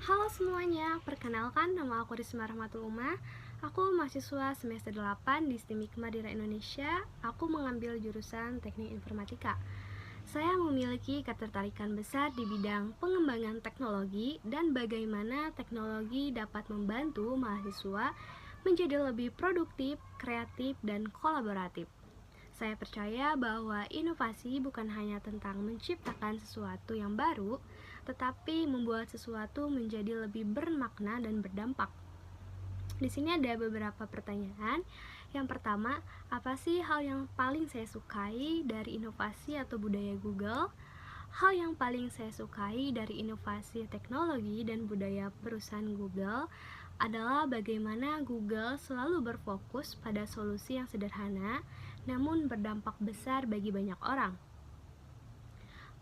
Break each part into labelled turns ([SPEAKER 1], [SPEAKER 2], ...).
[SPEAKER 1] Halo semuanya, perkenalkan nama aku Risma Rahmatul Umah. Aku mahasiswa semester 8 di STIMIK Madira Indonesia. Aku mengambil jurusan Teknik Informatika. Saya memiliki ketertarikan besar di bidang pengembangan teknologi dan bagaimana teknologi dapat membantu mahasiswa menjadi lebih produktif, kreatif, dan kolaboratif. Saya percaya bahwa inovasi bukan hanya tentang menciptakan sesuatu yang baru, tetapi membuat sesuatu menjadi lebih bermakna dan berdampak. Di sini ada beberapa pertanyaan. Yang pertama, apa sih hal yang paling saya sukai dari inovasi atau budaya Google? Hal yang paling saya sukai dari inovasi teknologi dan budaya perusahaan Google adalah bagaimana Google selalu berfokus pada solusi yang sederhana namun berdampak besar bagi banyak orang.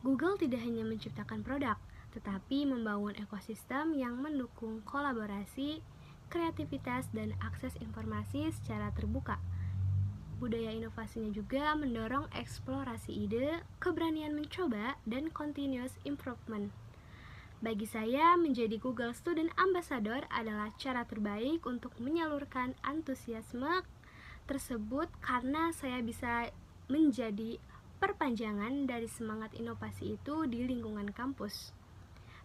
[SPEAKER 1] Google tidak hanya menciptakan produk, tetapi membangun ekosistem yang mendukung kolaborasi, kreativitas, dan akses informasi secara terbuka. Budaya inovasinya juga mendorong eksplorasi ide, keberanian mencoba, dan continuous improvement. Bagi saya, menjadi Google Student Ambassador adalah cara terbaik untuk menyalurkan antusiasme tersebut karena saya bisa menjadi perpanjangan dari semangat inovasi itu di lingkungan kampus.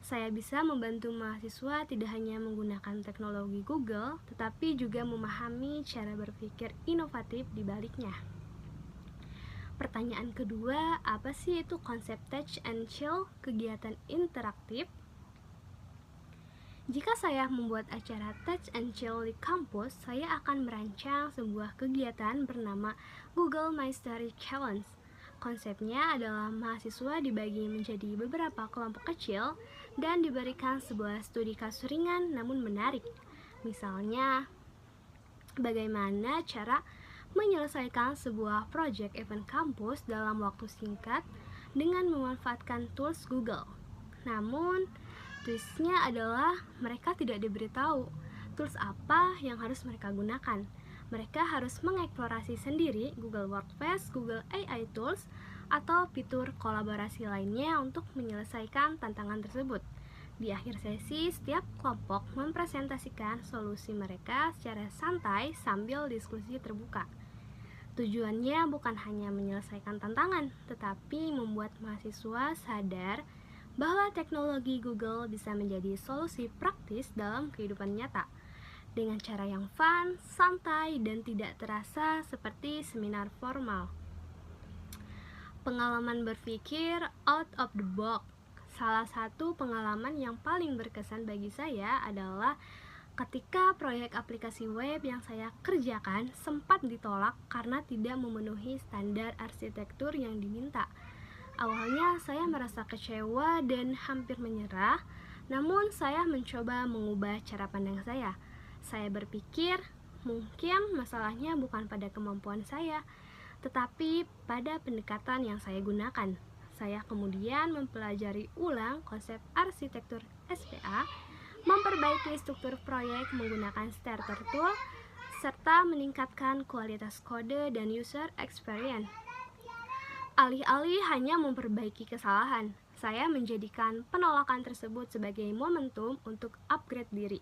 [SPEAKER 1] Saya bisa membantu mahasiswa tidak hanya menggunakan teknologi Google, tetapi juga memahami cara berpikir inovatif di baliknya. Pertanyaan kedua, apa sih itu konsep Touch and Chill, kegiatan interaktif? Jika saya membuat acara Touch and Chill di kampus, saya akan merancang sebuah kegiatan bernama Google My Story Challenge. Konsepnya adalah mahasiswa dibagi menjadi beberapa kelompok kecil dan diberikan sebuah studi kasus ringan namun menarik. Misalnya, bagaimana cara menyelesaikan sebuah project event kampus dalam waktu singkat dengan memanfaatkan tools Google. Namun, twistnya adalah mereka tidak diberitahu tools apa yang harus mereka gunakan. Mereka harus mengeksplorasi sendiri Google Workspace, Google AI Tools, atau fitur kolaborasi lainnya untuk menyelesaikan tantangan tersebut. Di akhir sesi, setiap kelompok mempresentasikan solusi mereka secara santai sambil diskusi terbuka. Tujuannya bukan hanya menyelesaikan tantangan, tetapi membuat mahasiswa sadar bahwa teknologi Google bisa menjadi solusi praktis dalam kehidupan nyata dengan cara yang fun, santai, dan tidak terasa seperti seminar formal. Pengalaman berpikir out of the box. Salah satu pengalaman yang paling berkesan bagi saya adalah ketika proyek aplikasi web yang saya kerjakan sempat ditolak karena tidak memenuhi standar arsitektur yang diminta. Awalnya saya merasa kecewa dan hampir menyerah, namun saya mencoba mengubah cara pandang saya. Saya berpikir, mungkin masalahnya bukan pada kemampuan saya, tetapi pada pendekatan yang saya gunakan. Saya kemudian mempelajari ulang konsep arsitektur SPA, memperbaiki struktur proyek menggunakan starter tool, serta meningkatkan kualitas kode dan user experience. Alih-alih hanya memperbaiki kesalahan, saya menjadikan penolakan tersebut sebagai momentum untuk upgrade diri.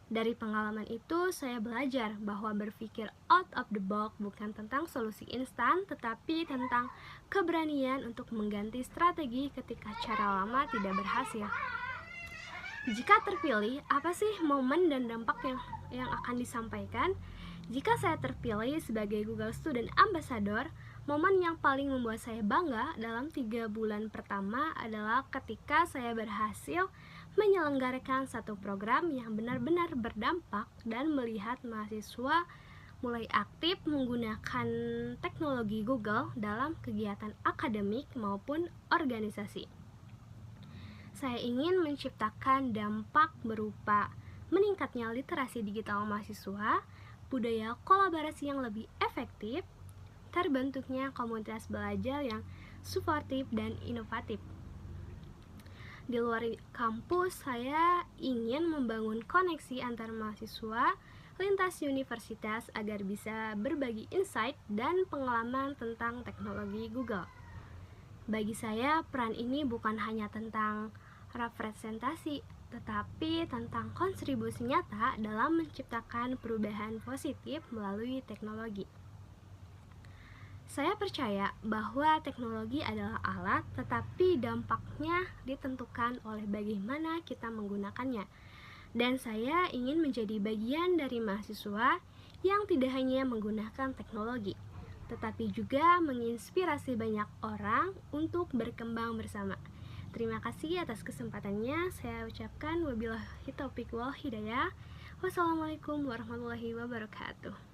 [SPEAKER 1] Dari pengalaman itu, saya belajar bahwa berpikir out of the box bukan tentang solusi instan, tetapi tentang keberanian untuk mengganti strategi ketika cara lama tidak berhasil. Jika terpilih, apa sih momen dan dampak yang akan disampaikan? Jika saya terpilih sebagai Google Student Ambassador, momen yang paling membuat saya bangga dalam 3 bulan pertama adalah ketika saya berhasil menyelenggarakan satu program yang benar-benar berdampak dan melihat mahasiswa mulai aktif menggunakan teknologi Google dalam kegiatan akademik maupun organisasi. Saya ingin menciptakan dampak berupa meningkatnya literasi digital mahasiswa, budaya kolaborasi yang lebih efektif, terbentuknya komunitas belajar yang suportif dan inovatif. Di luar kampus, saya ingin membangun koneksi antar mahasiswa lintas universitas agar bisa berbagi insight dan pengalaman tentang teknologi Google. Bagi saya, peran ini bukan hanya tentang representasi, tetapi tentang kontribusi nyata dalam menciptakan perubahan positif melalui teknologi. Saya percaya bahwa teknologi adalah alat, tetapi dampaknya ditentukan oleh bagaimana kita menggunakannya. Dan saya ingin menjadi bagian dari mahasiswa yang tidak hanya menggunakan teknologi, tetapi juga menginspirasi banyak orang untuk berkembang bersama. Terima kasih atas kesempatannya. Saya ucapkan wabillahi taufiq wal hidayah. Wassalamualaikum warahmatullahi wabarakatuh.